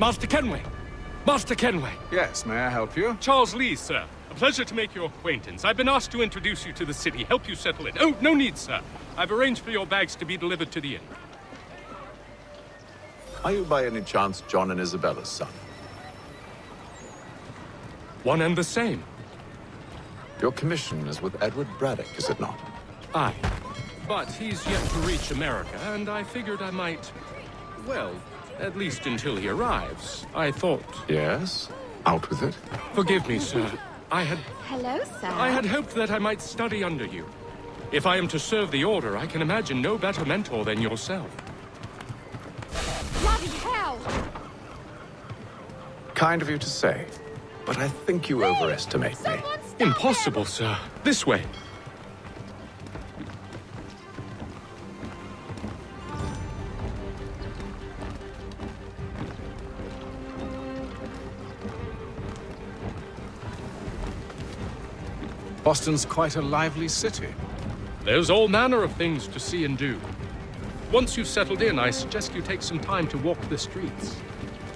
Master Kenway! Master Kenway! Yes, may I help you? Charles Lee, sir. A pleasure to make your acquaintance. I've been asked to introduce you to the city, help you settle it. Oh, no need, sir. I've arranged for your bags to be delivered to the inn. Are you by any chance John and Isabella's son? One and the same. Your commission is with Edward Braddock, is it not? Aye. But he's yet to reach America, and I figured I might... Well, at least until he arrives. I thought... Yes? Out with it? Forgive me, sir. Hello, sir. I had hoped that I might study under you. If I am to serve the Order, I can imagine no better mentor than yourself. Bloody hell! Kind of you to say, but I think you overestimate me. Impossible, sir. This way. Boston's quite a lively city. There's all manner of things to see and do. Once you've settled in, I suggest you take some time to walk the streets.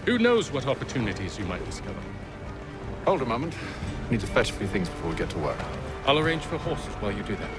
Who knows what opportunities you might discover. Hold a moment. Need to fetch a few things before we get to work. I'll arrange for horses while you do that.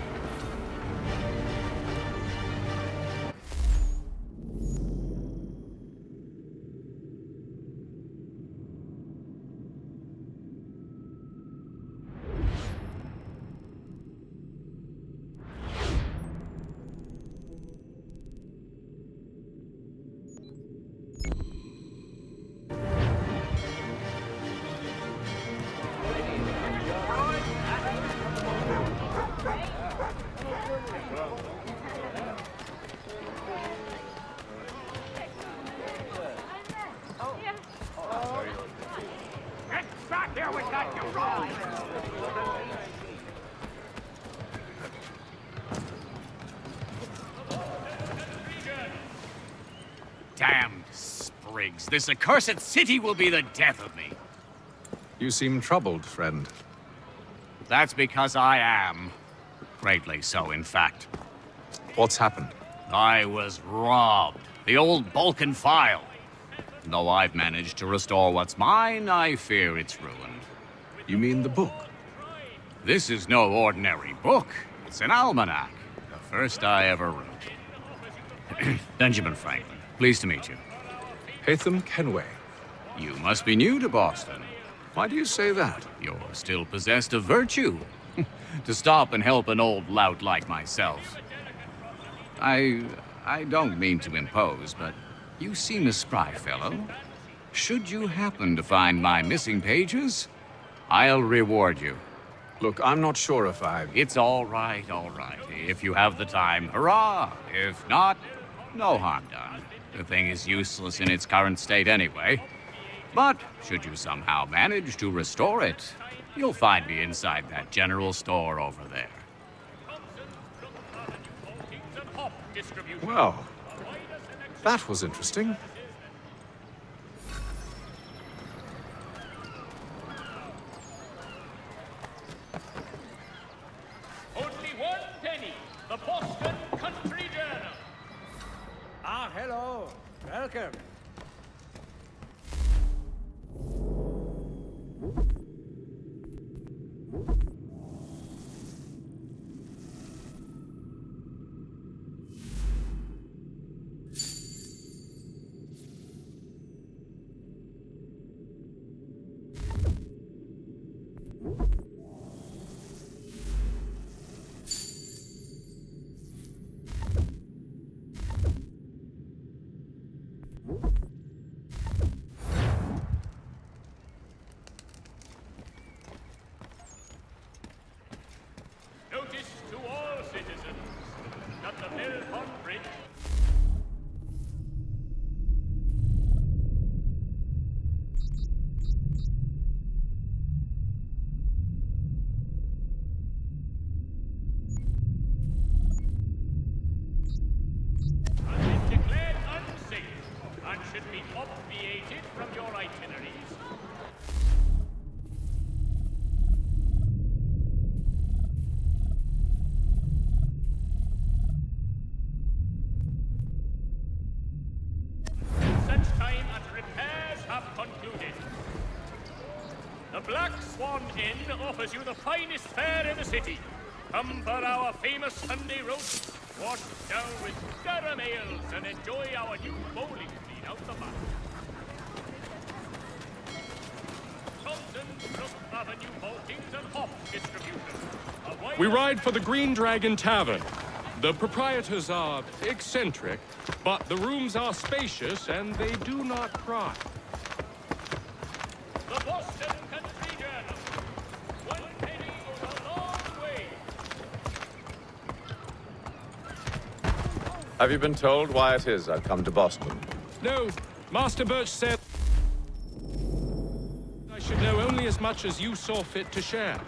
Damned sprigs. This accursed city will be the death of me. You seem troubled, friend. That's because I am. Greatly so, in fact. What's happened? I was robbed. The old Balkan file. Though I've managed to restore what's mine, I fear it's ruined. You mean the book? This is no ordinary book. It's an almanac. The first I ever wrote. Benjamin Franklin. Pleased to meet you. Hatham Kenway. You must be new to Boston. Why do you say that? You're still possessed of virtue. To stop and help an old lout like myself. I don't mean to impose, but you seem a spry fellow. Should you happen to find my missing pages, I'll reward you. Look, I'm not sure if It's all right, all right. If you have the time, hurrah! If not, no harm done. The thing is useless in its current state anyway. But should you somehow manage to restore it, you'll find me inside that general store over there. Well, that was interesting. Only 1 penny. The Boston Country Journal. Ah, hello. Welcome. Notice to all citizens that the Milpon Bridge has been declared unsafe and should be obviated from your itineraries. Such time as repairs have concluded. The Black Swan Inn offers you the finest fare in the city. Come for our famous Sunday roast, wash down with garum ales, and enjoy our new bowling green out the back. Thompson's Brook Avenue maltings and hop distribution. We ride for the Green Dragon Tavern. The proprietors are eccentric, but the rooms are spacious and they do not cry. The Boston Country Journal. 1 penny goes a long way. Have you been told why it is I've come to Boston? No, Master Birch said I should know only as much as you saw fit to share.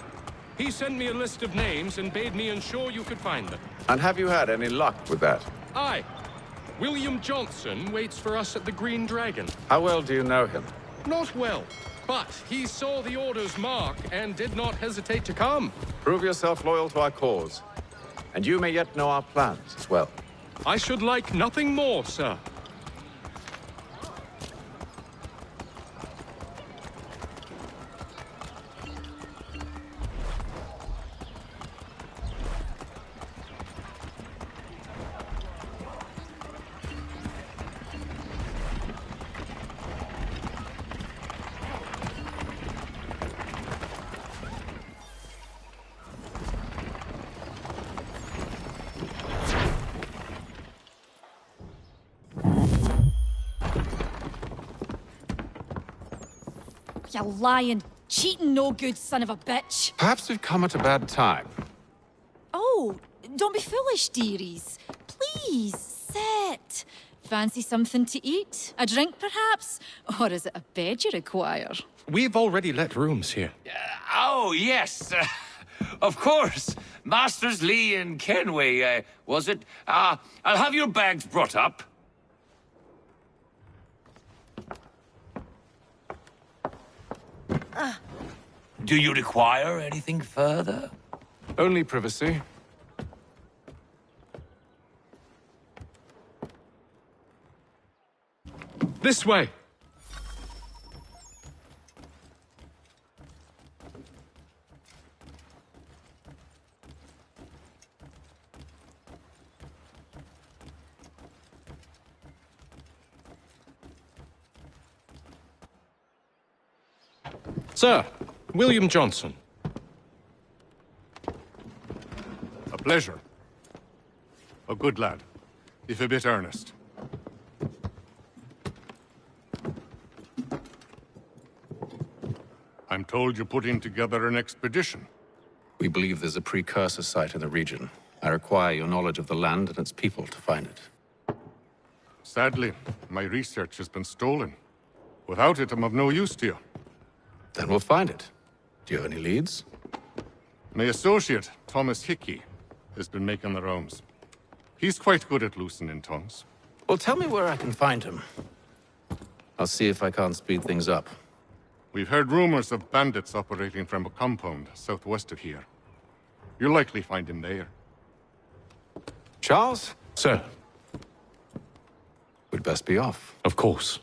He sent me a list of names and bade me ensure you could find them. And have you had any luck with that? Aye. William Johnson waits for us at the Green Dragon. How well do you know him? Not well, but he saw the order's mark and did not hesitate to come. Prove yourself loyal to our cause, and you may yet know our plans as well. I should like nothing more, sir. You lying, cheating, no good son of a bitch. Perhaps we've come at a bad time. Oh, don't be foolish, dearies. Please, sit. Fancy something to eat? A drink, perhaps? Or is it a bed you require? We've already let rooms here. Oh, yes. Of course. Masters Lee and Kenway, was it? I'll have your bags brought up. Do you require anything further? Only privacy. This way. Sir, William Johnson. A pleasure. A good lad, if a bit earnest. I'm told you're putting together an expedition. We believe there's a precursor site in the region. I require your knowledge of the land and its people to find it. Sadly, my research has been stolen. Without it, I'm of no use to you. Then we'll find it. Do you have any leads? My associate, Thomas Hickey, has been making the rounds. He's quite good at loosening tongues. Well, tell me where I can find him. I'll see if I can't speed things up. We've heard rumors of bandits operating from a compound southwest of here. You'll likely find him there. Charles? Sir. We'd best be off. Of course.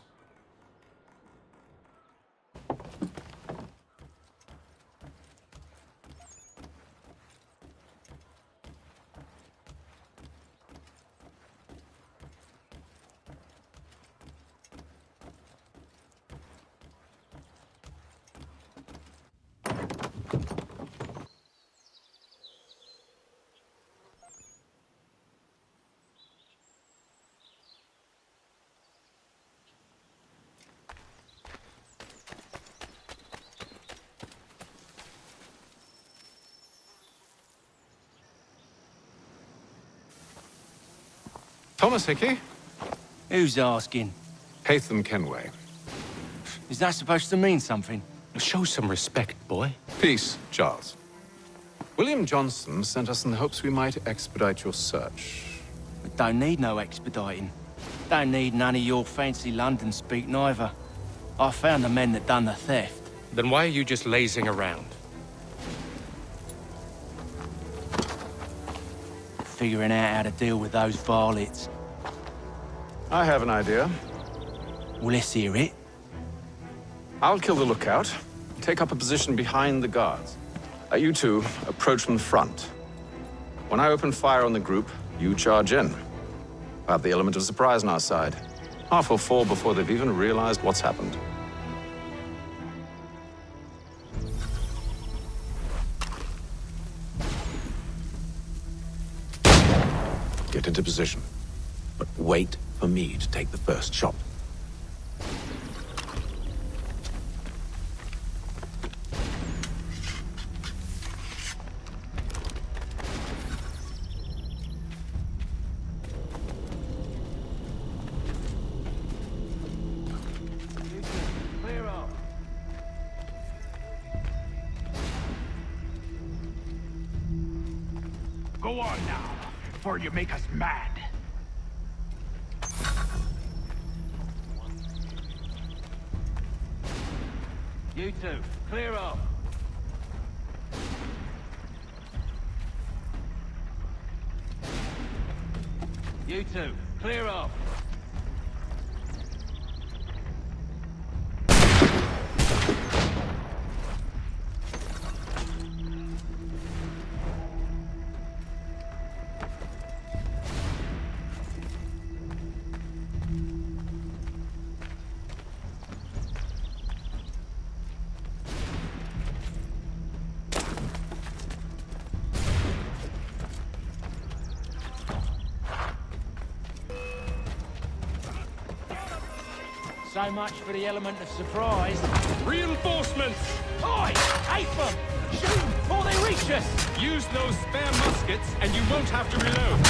Thomas Hickey? Who's asking? Haytham Kenway. Is that supposed to mean something? Show some respect, boy. Peace, Charles. William Johnson sent us in the hopes we might expedite your search. We don't need no expediting. Don't need none of your fancy London speak neither. I found the men that done the theft. Then why are you just lazing around? Figuring out how to deal with those varlets. I have an idea. Well, let's hear it. I'll kill the lookout. Take up a position behind the guards. You two approach from the front. When I open fire on the group, you charge in. I have the element of surprise on our side. Half will fall before they've even realized what's happened. Get into position, but wait for me to take the first shot. Go on now, before you make us mad. You two, clear off. You two, clear off. So much for the element of surprise. Reinforcements! Oi! Ape them! Shoot them before they reach us! Use those spare muskets, and you won't have to reload.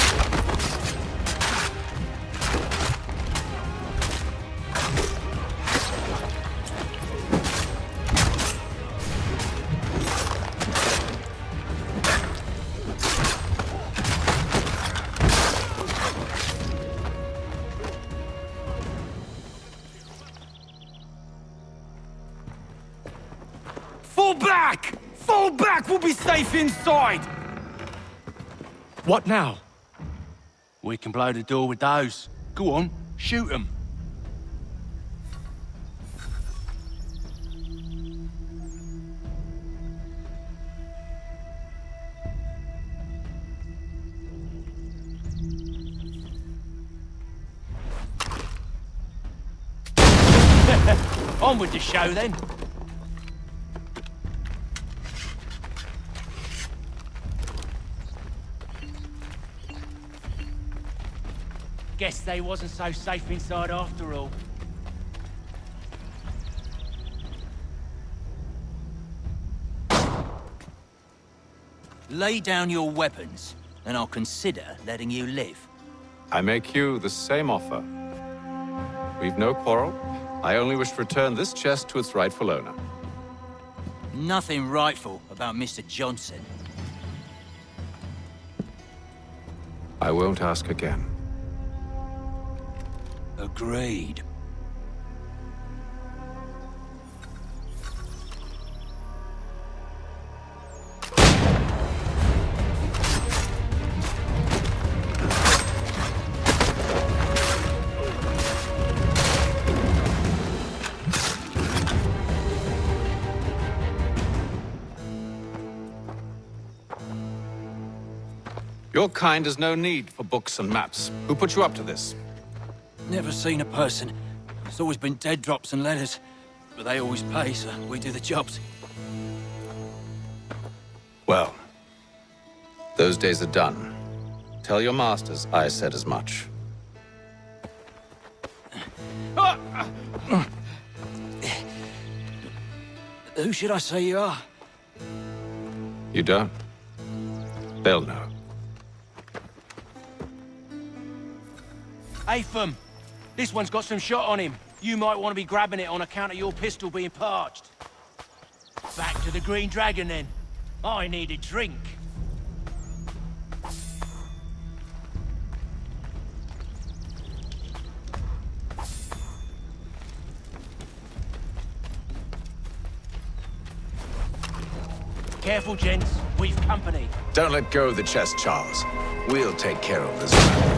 Fall back! Fall back! We'll be safe inside! What now? We can blow the door with those. Go on, shoot them. On with the show then. Guess they wasn't so safe inside after all. Lay down your weapons, and I'll consider letting you live. I make you the same offer. We've no quarrel. I only wish to return this chest to its rightful owner. Nothing rightful about Mr. Johnson. I won't ask again. Agreed. Your kind has no need for books and maps. Who put you up to this? Never seen a person. It's always been dead drops and letters. But they always pay, so we do the jobs. Well, those days are done. Tell your masters I said as much. Who should I say you are? You don't? They'll know. Apham, this one's got some shot on him. You might want to be grabbing it on account of your pistol being parched. Back to the Green Dragon, then. I need a drink. Careful, gents. We've company. Don't let go of the chest, Charles. We'll take care of this man.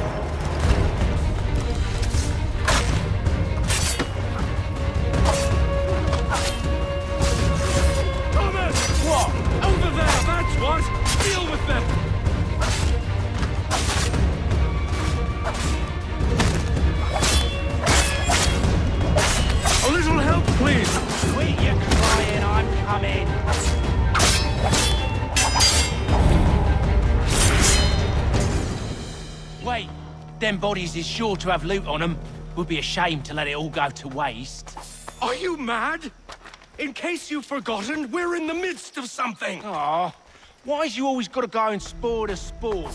please. Quit your crying, I'm coming. Wait, them bodies is sure to have loot on them. Would be a shame to let it all go to waste. Are you mad? In case you've forgotten, we're in the midst of something. Aw, why's you always gotta go and spoil the sport?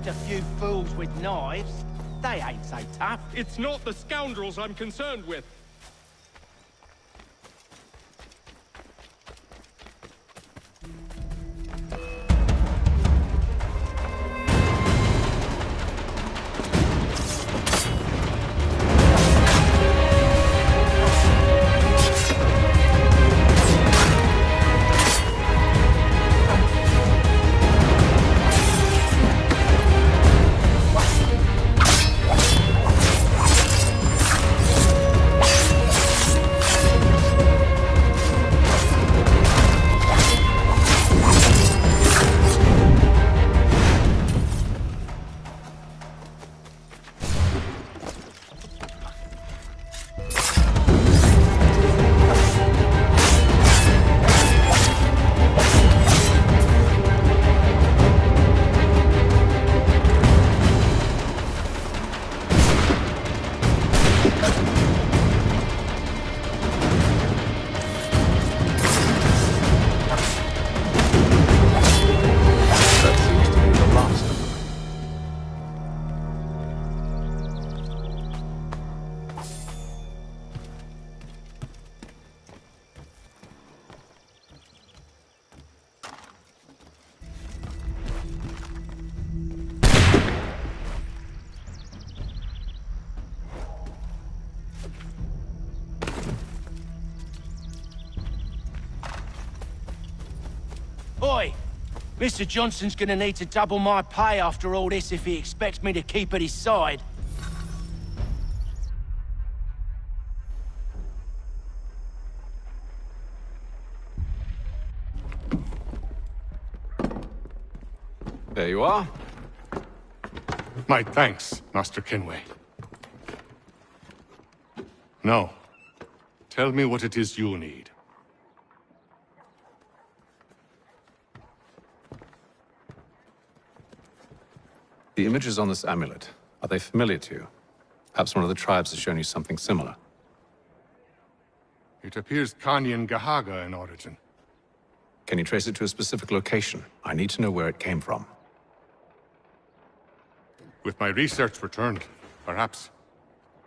A few fools with knives. They ain't so tough. It's not the scoundrels I'm concerned with. Oi! Mr. Johnson's gonna need to double my pay after all this if he expects me to keep at his side. There you are. My thanks, Master Kenway. Now, tell me what it is you need. The images on this amulet, are they familiar to you? Perhaps one of the tribes has shown you something similar. It appears Kanyan Gahaga in origin. Can you trace it to a specific location? I need to know where it came from. With my research returned, perhaps.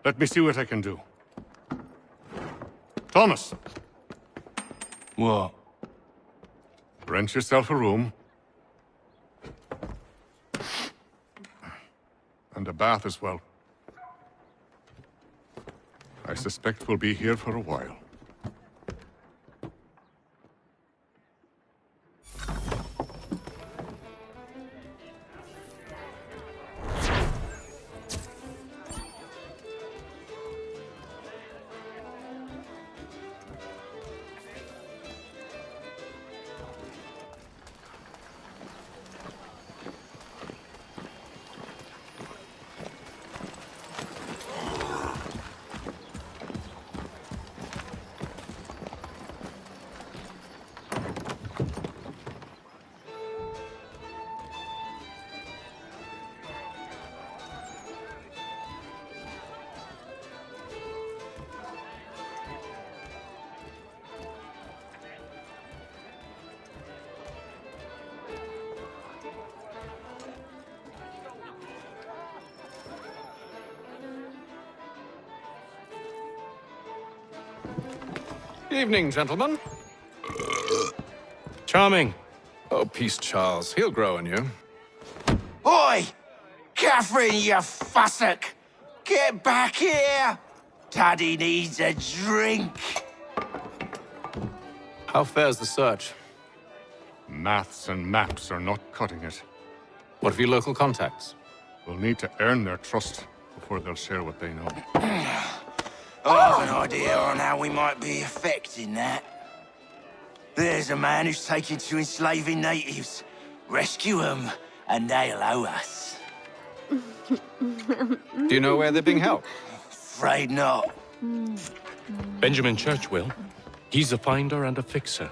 Let me see what I can do. Thomas! What? Rent yourself a room. And a bath as well. I suspect we'll be here for a while. Evening, gentlemen. Charming. Oh, peace, Charles. He'll grow on you. Oi! Catherine, you fussock! Get back here! Daddy needs a drink. How fares the search? Maths and maps are not cutting it. What of your local contacts? We'll need to earn their trust before they'll share what they know. I have an idea on how we might be affecting that. There's a man who's taken to enslaving natives. Rescue them, and they'll owe us. Do you know where they're being held? Afraid not. Benjamin Church will. He's a finder and a fixer.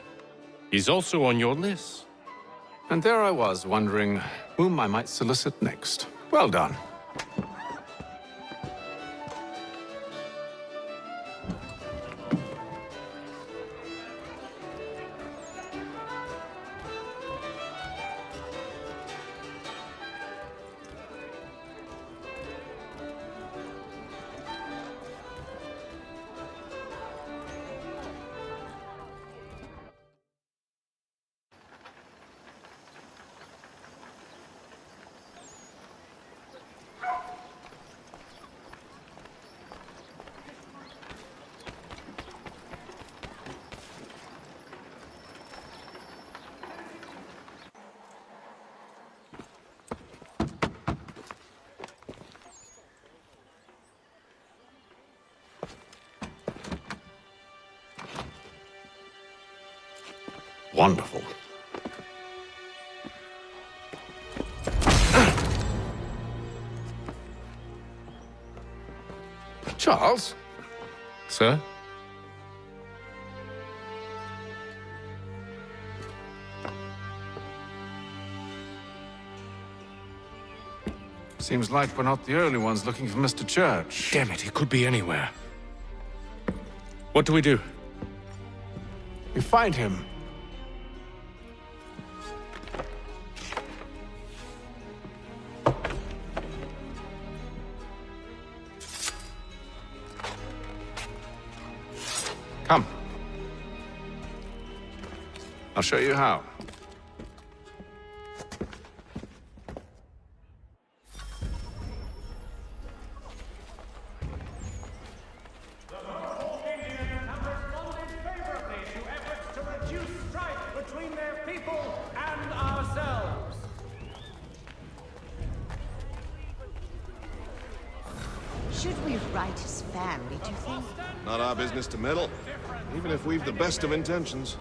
He's also on your list. And there I was, wondering whom I might solicit next. Well done. Wonderful. Charles? Sir? Seems like we're not the only ones looking for Mr. Church. Damn it, he could be anywhere. What do we do? We find him. Come. I'll show you how. Should we write his family, do you think? Not our business to meddle, even if we've the best of intentions.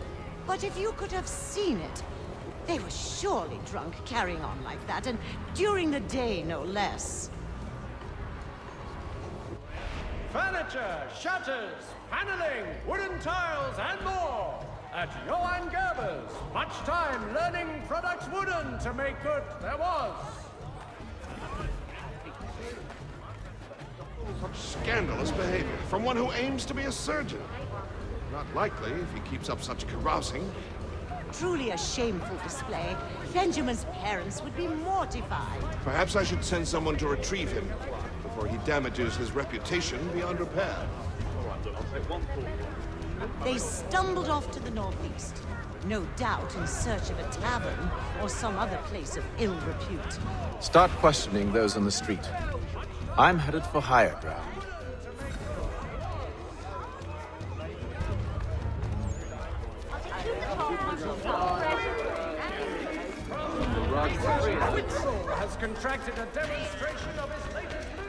But if you could have seen it, they were surely drunk carrying on like that, and during the day, no less. Furniture, shutters, paneling, wooden tiles, and more. At Johann Gerber's. Much time learning products wooden to make good there was. Such scandalous behavior from one who aims to be a surgeon. Not likely if he keeps up such carousing. Truly a shameful display. Benjamin's parents would be mortified. Perhaps I should send someone to retrieve him before he damages his reputation beyond repair. They stumbled off to the northeast, no doubt in search of a tavern or some other place of ill repute. Start questioning those on the street. I'm headed for higher ground. Witzel has contracted a demonstration of his latest move.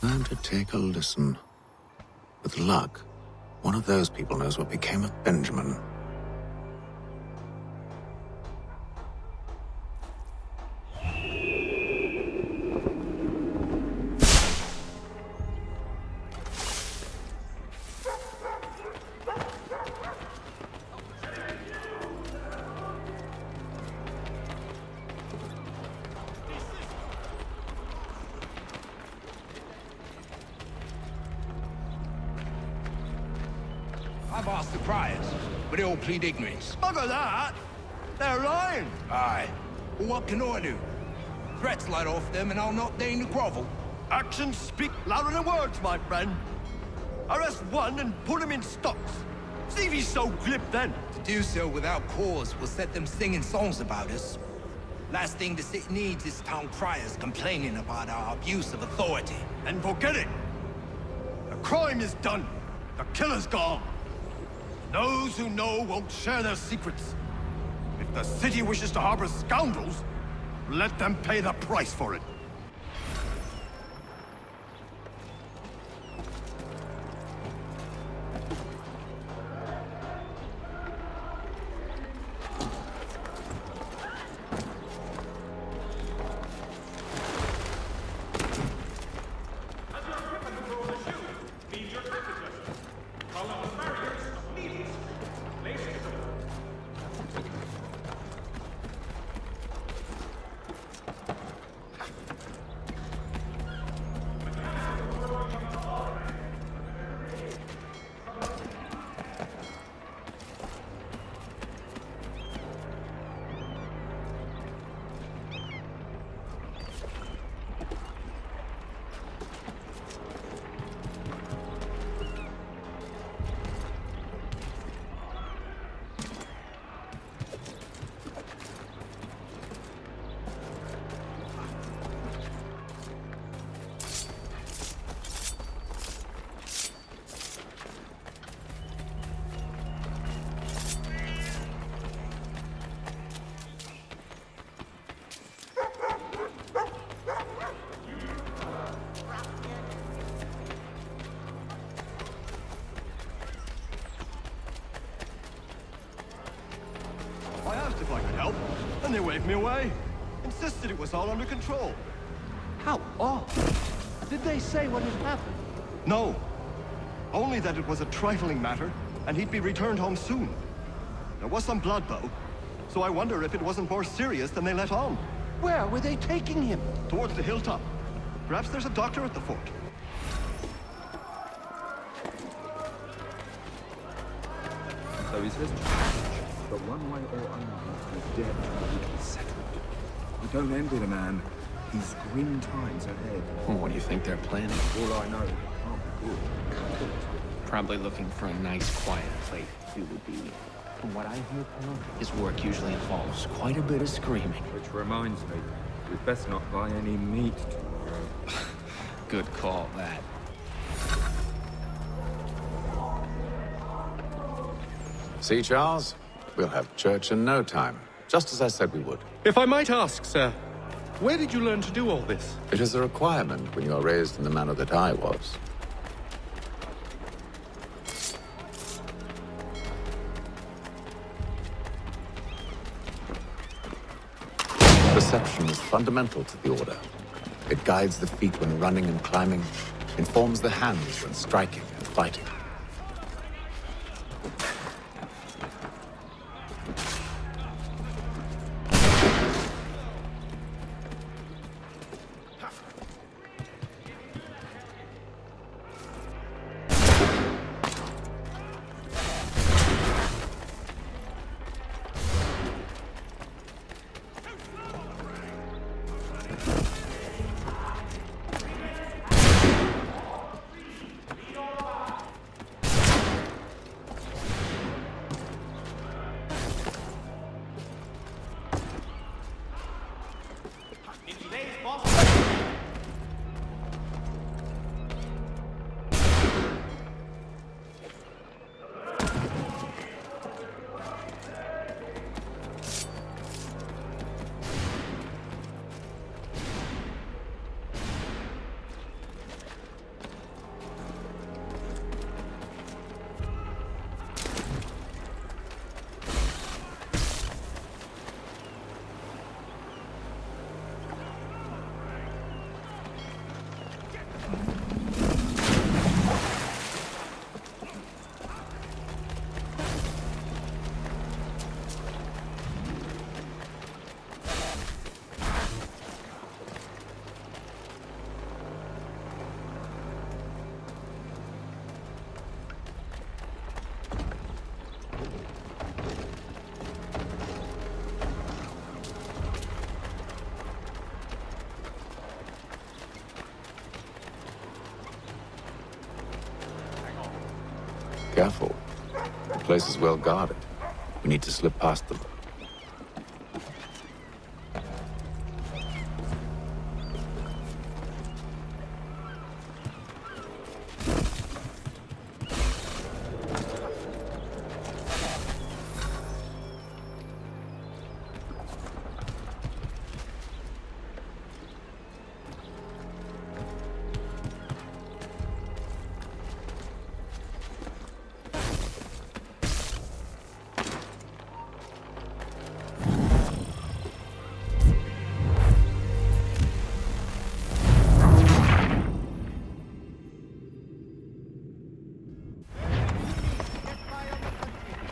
Time to take a listen. With luck, one of those people knows what became of Benjamin. I've asked the criers, but they all plead ignorance. Look at that! They're lying! Aye. Well, what can I do? Threats light off them and I'll not deign to grovel. Actions speak louder than words, my friend. Arrest one and put him in stocks. See if he's so glib then. To do so without cause will set them singing songs about us. Last thing the city needs is town criers complaining about our abuse of authority. And forget it. The crime is done. The killer's gone. Those who know won't share their secrets. If the city wishes to harbor scoundrels, let them pay the price for it. I asked if I could help, and they waved me away. Insisted it was all under control. How odd. Did they say what had happened? No. Only that it was a trifling matter, and he'd be returned home soon. There was some blood, though, so I wonder if it wasn't more serious than they let on. Where were they taking him? Towards the hilltop. Perhaps there's a doctor at the fort. So he says, but one way or another, the debt will be settled. You don't envy the man. He's grim times ahead. Well, what do you think they're planning? All I know, it can't be good. Probably looking for a nice, quiet place to be. From what I hear, Colonel, his work usually involves quite a bit of screaming. Which reminds me, we'd best not buy any meat tomorrow. Good call, that. See, Charles? We'll have church in no time, just as I said we would. If I might ask, sir, where did you learn to do all this? It is a requirement when you are raised in the manner that I was. Perception is fundamental to the Order. It guides the feet when running and climbing, informs the hands when striking and fighting. Careful. The place is well guarded. We need to slip past them.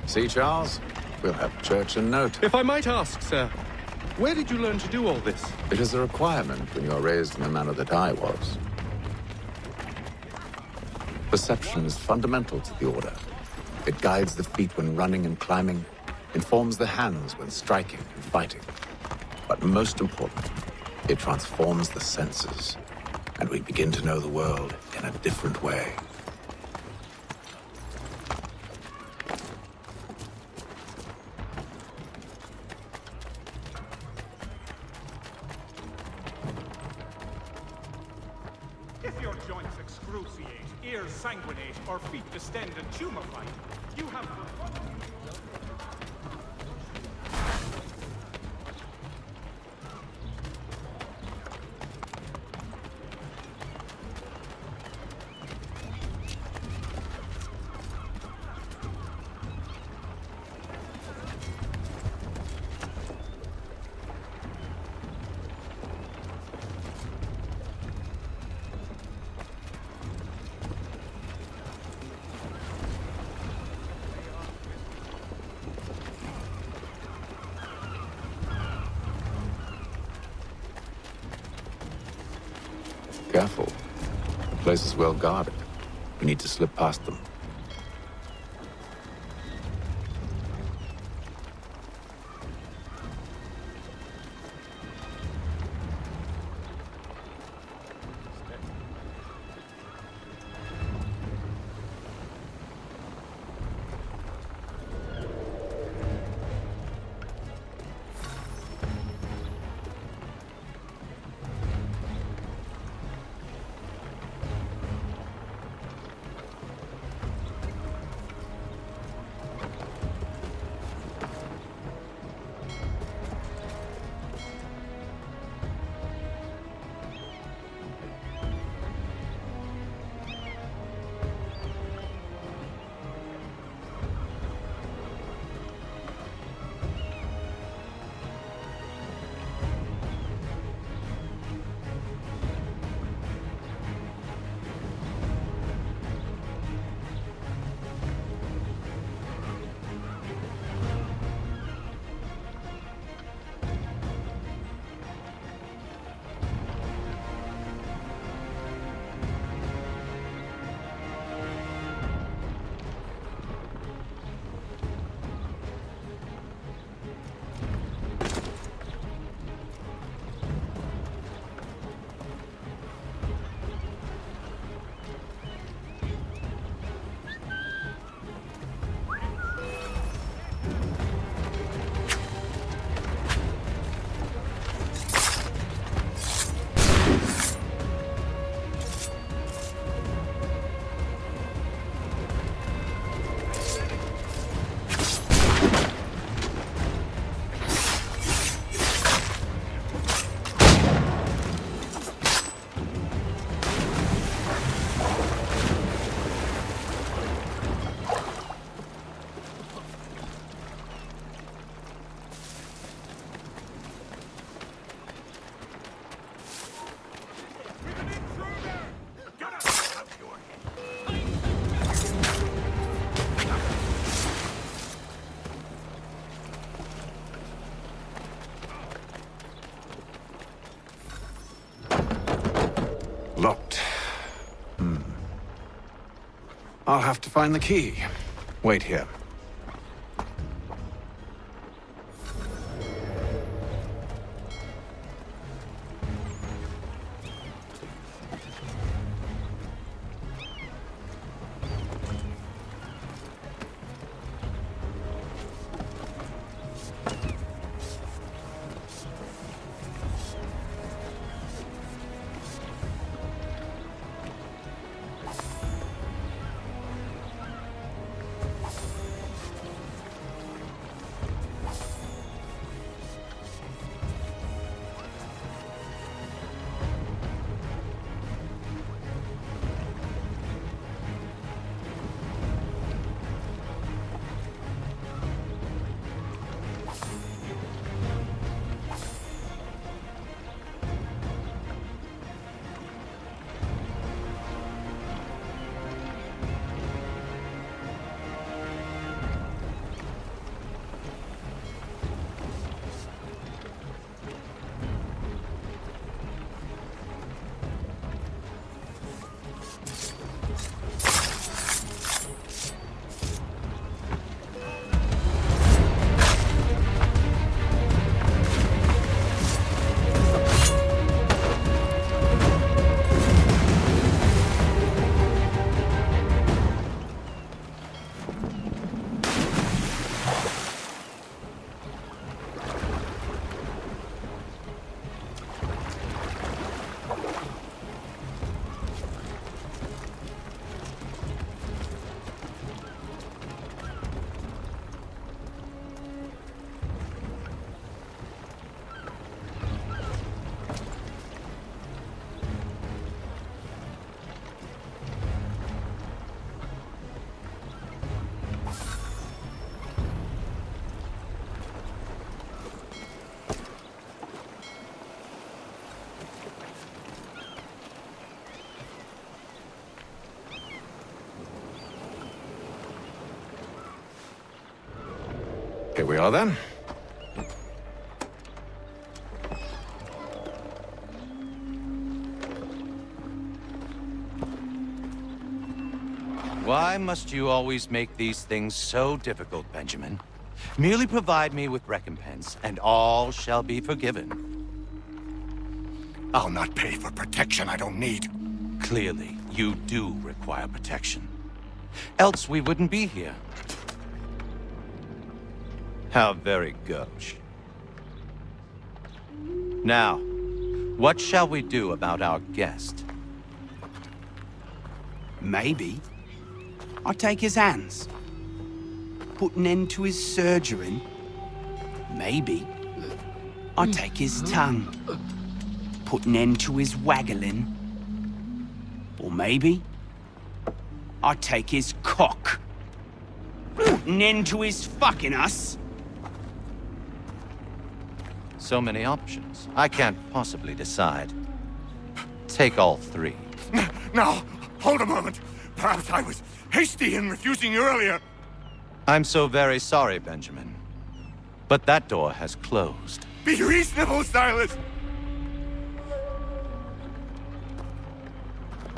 See, Charles? We'll have church in no time. If I might ask, sir, where did you learn to do all this? It is a requirement when you are raised in the manner that I was. Perception is fundamental to the Order. It guides the feet when running and climbing, informs the hands when striking and fighting. But most important, it transforms the senses, and we begin to know the world in a different way. If your joints excruciate, ears sanguinate, or feet distend and tumefy, you have... Careful. The place is well guarded. We need to slip past them. Locked. I'll have to find the key. Wait here. Here we are then. Why must you always make these things so difficult, Benjamin? Merely provide me with recompense, and all shall be forgiven. I'll not pay for protection I don't need. Clearly, you do require protection. Else we wouldn't be here. How very gauche. Now, what shall we do about our guest? Maybe I'll take his hands. Put an end to his surgering. Maybe I'll take his tongue. Put an end to his waggling. Or maybe I'll take his cock. Put an end to his fucking us. So many options. I can't possibly decide. Take all three. Now, hold a moment. Perhaps I was hasty in refusing you earlier. I'm so very sorry, Benjamin. But that door has closed. Be reasonable, Silas.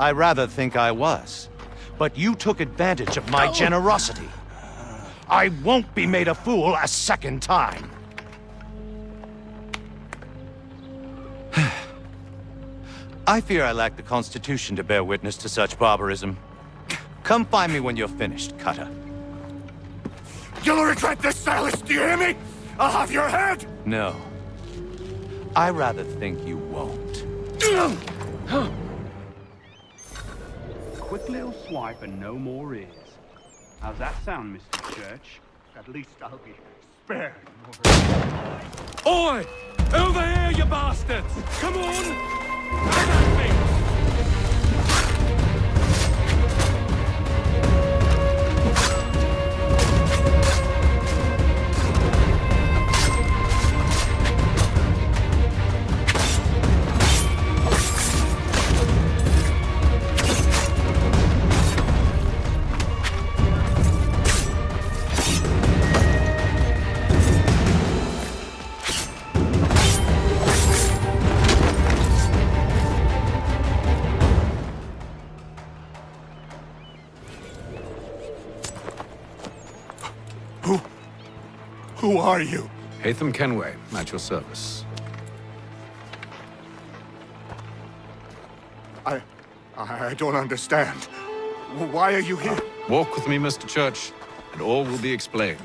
I rather think I was. But you took advantage of my generosity. I won't be made a fool a second time. I fear I lack the constitution to bear witness to such barbarism. Come find me when you're finished, Cutter. You'll regret this, Silas, do you hear me? I'll have your head! No. I rather think you won't. Quick little swipe and no more is. How's that sound, Mr. Church? At least I'll be spared. Oi! Over here, you bastards! Come on! Back at me! Who are you? Hatham Kenway, at your service. I don't understand. Why are you here? Walk with me, Mr. Church, and all will be explained.